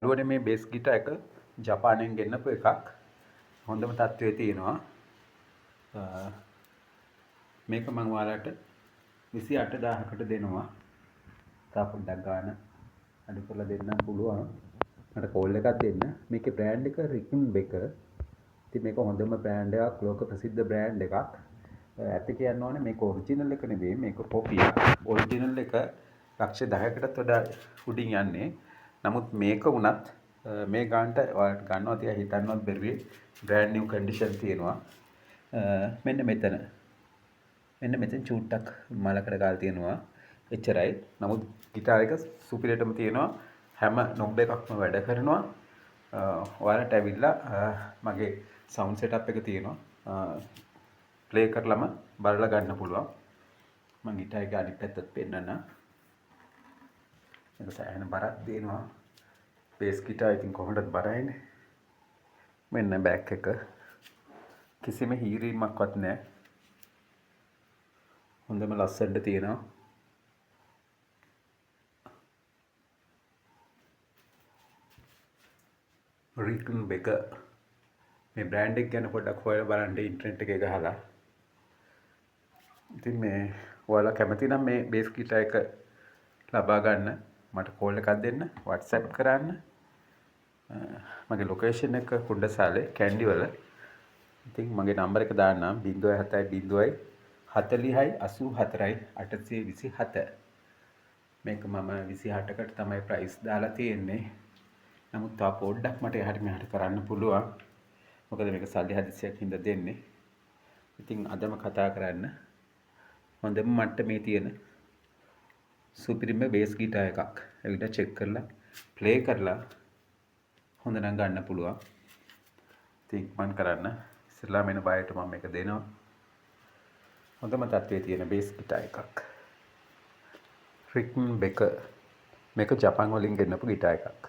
යාළුවනේ මේ base guitar එක ජපානයෙන් ගෙන්නපු එකක්. හොඳම තත්ත්වයේ තියෙනවා. මේක මම ඔයාලට 28000කට දෙනවා. තා පොඩ්ඩක් ගන්න අඩු කරලා දෙන්න පුළුවන්. මට කෝල් එකක් දෙන්න. මේකේ බ්‍රෑන්ඩ් එක Rickenbacker. ඉතින් මේක හොඳම බ්‍රෑන්ඩ් එකක්, ලෝක ප්‍රසිද්ධ බ්‍රෑන්ඩ් එකක්. ඇත්ත කියන්න ඕනේ මේක ඔරිජිනල් එක නෙවෙයි, මේක කොපිය. ඔරිජිනල් එක ලක්ෂ 10කටත් වඩා උඩින් යන්නේ. නමුත් මේක වුණත් මේ ගානට ඔයාලට ගන්නවා තියා හිතන්නවත් බැරිවි. බ්‍රෑන්ඩ් නිව් කන්ඩිෂන් තියෙනවා. මෙන්න මෙතන චූට්ටක් මලකට ගාලා තියෙනවා. එච්චරයි. නමුත් ගිටාර් එක සුපිරියටම තියෙනවා. හැම නොබ් එකක්ම වැඩ කරනවා. ඔයාලට ඇවිල්ලා මගේ සවුන්ඩ් සෙටප් එක තියෙනවා. ප්ලේ කරලම බලලා ගන්න පුළුවන්. මම ගිටාර් එක අනිත් පැත්තත් පෙන්නන්නම්. මේක සෑහෙන බරක් දෙනවා. බේස් ගිටාර් ඉතින් කොහොමදත් බරයිනේ. මෙන්න බෑක් එක. කිසිම හීරීමක්වත් නැහැ. හොඳම ලස්සනට තියෙනවා. Rickenbacker. මේ බ්‍රෑන්ඩ් එක ගැන පොඩ්ඩක් හොයලා බලන්න ඉන්ටර්නෙට් එකේ ගහලා. ඉතින් මේ ඔයාලා කැමති නම් මේ බේස් ගිටාර් එක ලබා ගන්න මට කෝල් එකක් දෙන්න, WhatsApp කරන්න. මගේ ලොකේෂන් එක කුණ්ඩසාලේ කැන්ඩිවල. ඉතින් මගේ නම්බර එක දාන්නම් 070 40යි 84යි 827. මේක මම 28කට තමයි ප්‍රයිස් දාලා තියෙන්නේ. නමුත් තා පොඩ්ඩක් මට එහාට මෙහාට කරන්න පුළුවන්. මොකද මේක සල්ලි හදිස්සියක් හින්දා දෙන්නේ. ඉතින් අදම කතා කරන්න. හොඳම මට්ටමේ තියෙන සුපිරිම බේස් ගිටාර් එකක්. ඇවිල්ලා චෙක් කරලා ප්ලේ කරලා හොඳ නම් ගන්න පුළුවන්. ඉතින් මන් කරන්න ඉස්සෙල්ලා මෙන්න බයට මම මේක දෙනවා. හොඳම තත්ත්වයේ තියෙන බේස් ගිටාර් එකක්. Rickenbacker. මේක ජපාන් වලින් ගෙන්නපු ගිටාර් එකක්.